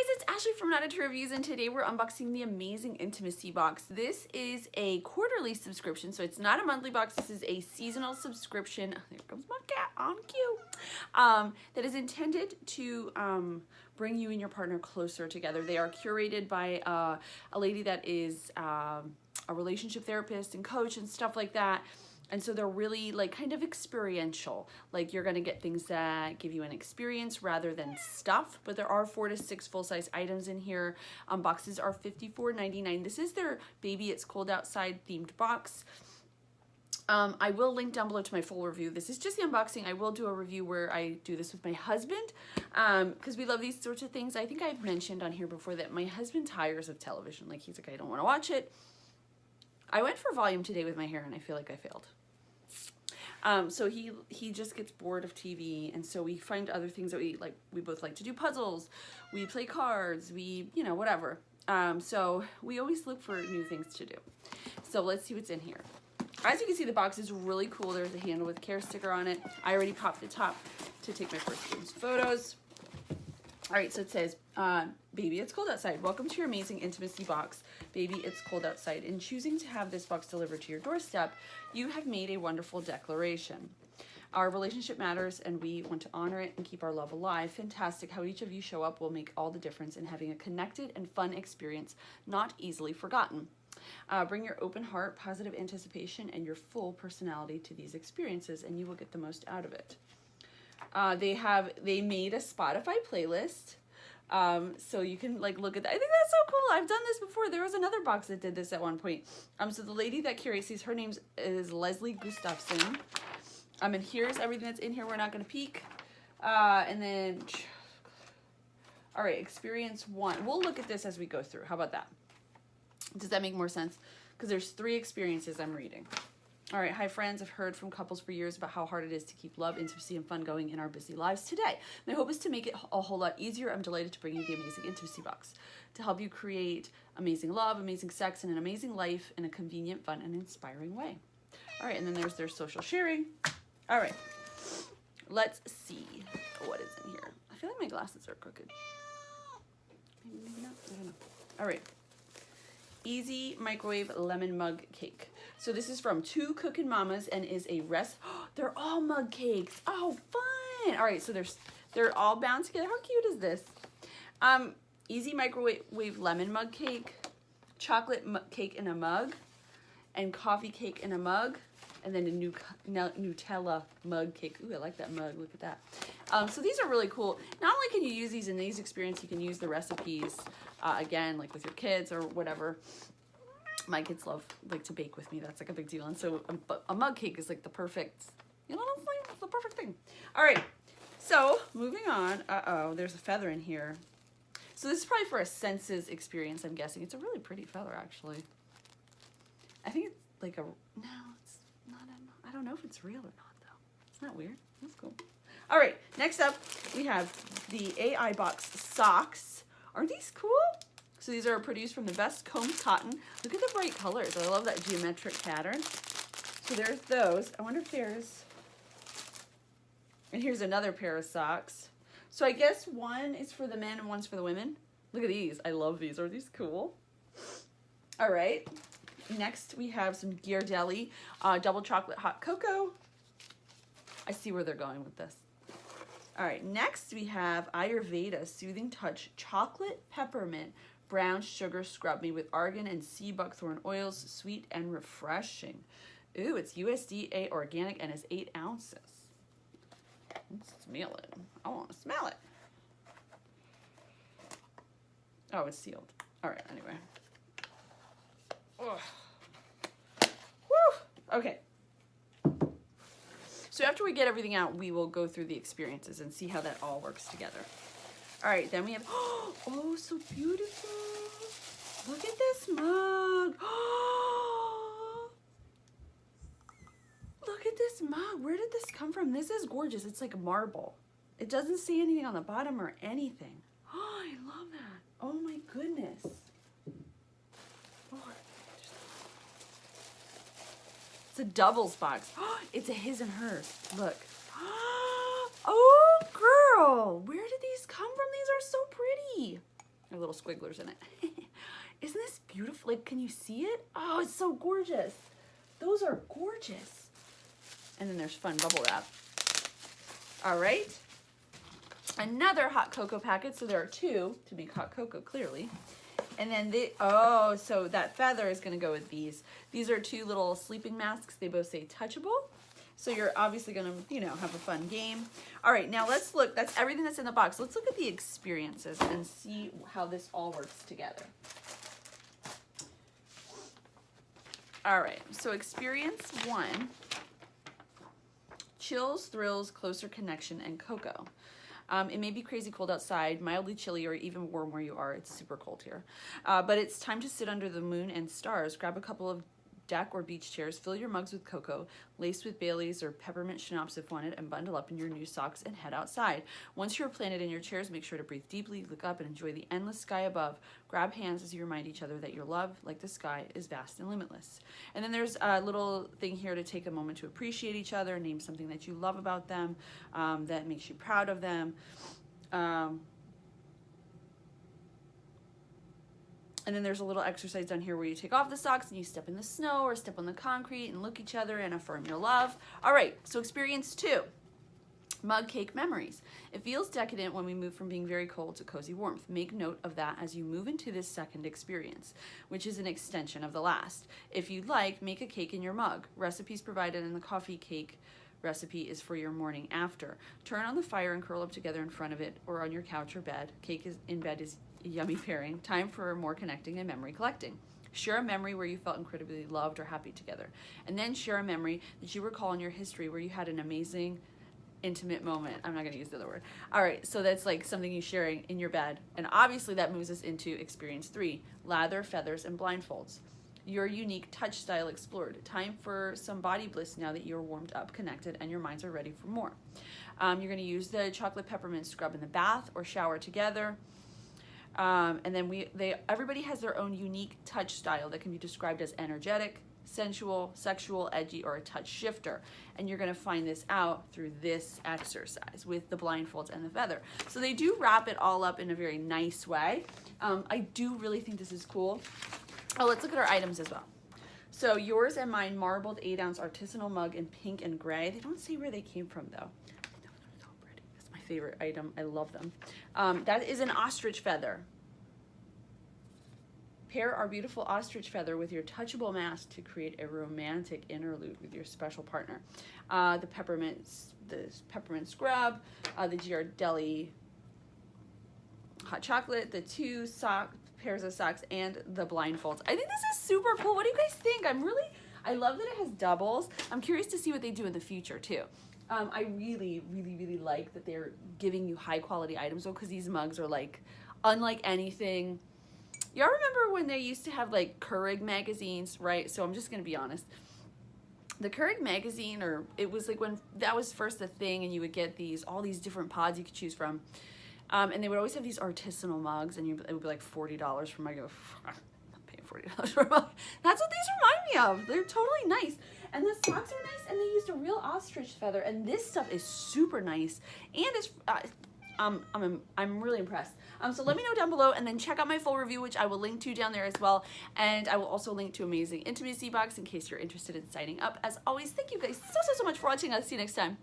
it's Ashley from Not Into Reviews, and today we're unboxing the amazing Intimacy Box. This is a quarterly subscription, so it's not a monthly box. This is a seasonal subscription. There comes my cat on cue. That is intended to bring you and your partner closer together. They are curated by a lady that is a relationship therapist and coach and stuff like that. And so they're really like kind of experiential. Like you're gonna get things that give you an experience rather than stuff, but there are 4 to 6 full-size items in here. Boxes are $54.99. This is their Baby It's Cold Outside themed box. I will link down below to my full review. This is just the unboxing. I will do a review where I do this with my husband because we love these sorts of things. I think I've mentioned on here before that my husband tires of television. Like he's like, I don't want to watch it. I went for volume today with my hair and I feel like I failed. So he just gets bored of TV, and so we find other things that we like. We both like to do puzzles, we play cards, we, you know, whatever. So we always look for new things to do. So let's see what's in here. As you can see, the box is really cool. There's a handle with care sticker on it. I already popped the top to take my first student's photos. All right, so it says, Baby, it's cold outside. Welcome to your amazing Intimacy Box. Baby, it's cold outside. In choosing to have this box delivered to your doorstep, you have made a wonderful declaration. Our relationship matters, and we want to honor it and keep our love alive. Fantastic. How each of you show up will make all the difference in having a connected and fun experience, not easily forgotten. Bring your open heart, positive anticipation, and your full personality to these experiences, and you will get the most out of it. They made a Spotify playlist, so you can like look at that. I think that's so cool. I've done this before. There was another box that did this at one point. So the lady that curates these, her name is Leslie Gustafson. And here's everything that's in here. We're not going to peek. And then, all right, experience 1. We'll look at this as we go through. How about that? Does that make more sense? Because there's 3 experiences I'm reading. All right, hi friends. I've heard from couples for years about how hard it is to keep love, intimacy, and fun going in our busy lives today. My hope is to make it a whole lot easier. I'm delighted to bring you the amazing Intimacy Box to help you create amazing love, amazing sex, and an amazing life in a convenient, fun, and inspiring way. All right, and then there's their social sharing. All right, let's see what is in here. I feel like my glasses are crooked. Maybe not. I don't know. All right. Easy microwave lemon mug cake. So this is from 2 Cookin' Mamas and is a they're all mug cakes. Oh, fun. All right, so they're all bound together. How cute is this? Easy microwave lemon mug cake, chocolate cake in a mug, and coffee cake in a mug, and then a Nutella mug cake. Ooh, I like that mug. Look at that. So these are really cool. Not only can you use these in these experiences, you can use the recipes again, like with your kids or whatever. My kids love like to bake with me. That's like a big deal. And so a mug cake is like the perfect, you know what I'm saying? It's the perfect thing. All right. So moving on. Uh-oh, there's a feather in here. So this is probably for a senses experience, I'm guessing. It's a really pretty feather, actually. I think it's like no, it's not. I don't know if it's real or not, though. It's not weird. That's cool. All right. Next up, we have the AI Box socks. Aren't these cool? So these are produced from the best combed cotton. Look at the bright colors. I love that geometric pattern. So there's those. I wonder if there's... And here's another pair of socks. So I guess one is for the men and one's for the women. Look at these. I love these. Are these cool? All right. Next, we have some Ghirardelli double chocolate hot cocoa. I see where they're going with this. All right. Next, we have Ayurveda Soothing Touch Chocolate Peppermint Brown Sugar Scrub made with argan and sea buckthorn oils, sweet and refreshing. Ooh, it's USDA organic and is 8 ounces. Let's smell it. I want to smell it. Oh, it's sealed. All right, anyway. Ugh. Woo! Okay. So after we get everything out, we will go through the experiences and see how that all works together. All right, then we have, oh, so beautiful. Look at this mug. Look at this mug. Where did this come from? This is gorgeous. It's like marble. It doesn't say anything on the bottom or anything. Oh, I love that. Oh my goodness. Oh, it's a doubles box. It's a his and hers. Look. Oh, girl. Where did these come from? These are so pretty. little squigglers in it. Isn't this beautiful? Like, can you see it? Oh, it's so gorgeous. Those are gorgeous. And then there's fun bubble wrap. All right. Another hot cocoa packet. So there are two to make hot cocoa, clearly. And then oh, so that feather is going to go with these. These are two little sleeping masks. They both say touchable. So you're obviously going to, you know, have a fun game. All right, now let's look. That's everything that's in the box. Let's look at the experiences and see how this all works together. All right, so experience 1, chills, thrills, closer connection, and cocoa. It may be crazy cold outside, mildly chilly, or even warm where you are. It's super cold here. But it's time to sit under the moon and stars. Grab a couple of deck or beach chairs, fill your mugs with cocoa, lace with Bailey's or peppermint schnapps if wanted, and bundle up in your new socks and head outside. Once you're planted in your chairs, make sure to breathe deeply, look up, and enjoy the endless sky above. Grab hands as you remind each other that your love, like the sky, is vast and limitless. And then there's a little thing here to take a moment to appreciate each other, name something that you love about them, that makes you proud of them. And then there's a little exercise down here where you take off the socks and you step in the snow or step on the concrete and look each other and affirm your love. All right, so experience 2, mug cake memories. It feels decadent when we move from being very cold to cozy warmth. Make note of that as you move into this second experience, which is an extension of the last. If you'd like, make a cake in your mug. Recipes provided in the coffee cake recipe is for your morning after. Turn on the fire and curl up together in front of it or on your couch or bed. Cake is in bed is yummy pairing. Time for more connecting and memory collecting. Share a memory where you felt incredibly loved or happy together. And then share a memory that you recall in your history where you had an amazing, intimate moment. I'm not going to use the other word. All right, so that's like something you're sharing in your bed. And obviously that moves us into experience 3, lather, feathers, and blindfolds. Your unique touch style explored. Time for some body bliss now that you're warmed up, connected, and your minds are ready for more. You're going to use the chocolate peppermint scrub in the bath or shower together. And then everybody has their own unique touch style that can be described as energetic, sensual, sexual, edgy, or a touch shifter. And you're going to find this out through this exercise with the blindfolds and the feather. So they do wrap it all up in a very nice way. I do really think this is cool. Oh, let's look at our items as well. So yours and mine marbled 8-ounce artisanal mug in pink and gray. They don't say where they came from though. That's my favorite item. I love them. That is an ostrich feather. Pair our beautiful ostrich feather with your touchable mask to create a romantic interlude with your special partner. The peppermint scrub, the Ghirardelli hot chocolate, the 2 pairs of socks, and the blindfolds. I think this is super cool. What do you guys think? I love that it has doubles. I'm curious to see what they do in the future too. I really, really, really like that they're giving you high quality items though, because these mugs are like unlike anything. Y'all remember when they used to have like Keurig magazines, right? So I'm just gonna be honest. The Keurig magazine, or it was like when that was first a thing and you would get all these different pods you could choose from. And they would always have these artisanal mugs, and it would be like $40 for my. I'm not paying $40 for a mug. That's what these remind me of. They're totally nice, and the socks are nice, and they used a real ostrich feather, and this stuff is super nice, and it's. I'm really impressed. So let me know down below, and then check out my full review, which I will link to down there as well, and I will also link to Amazing Intimacy Box in case you're interested in signing up. As always, thank you guys so much for watching. I'll see you next time.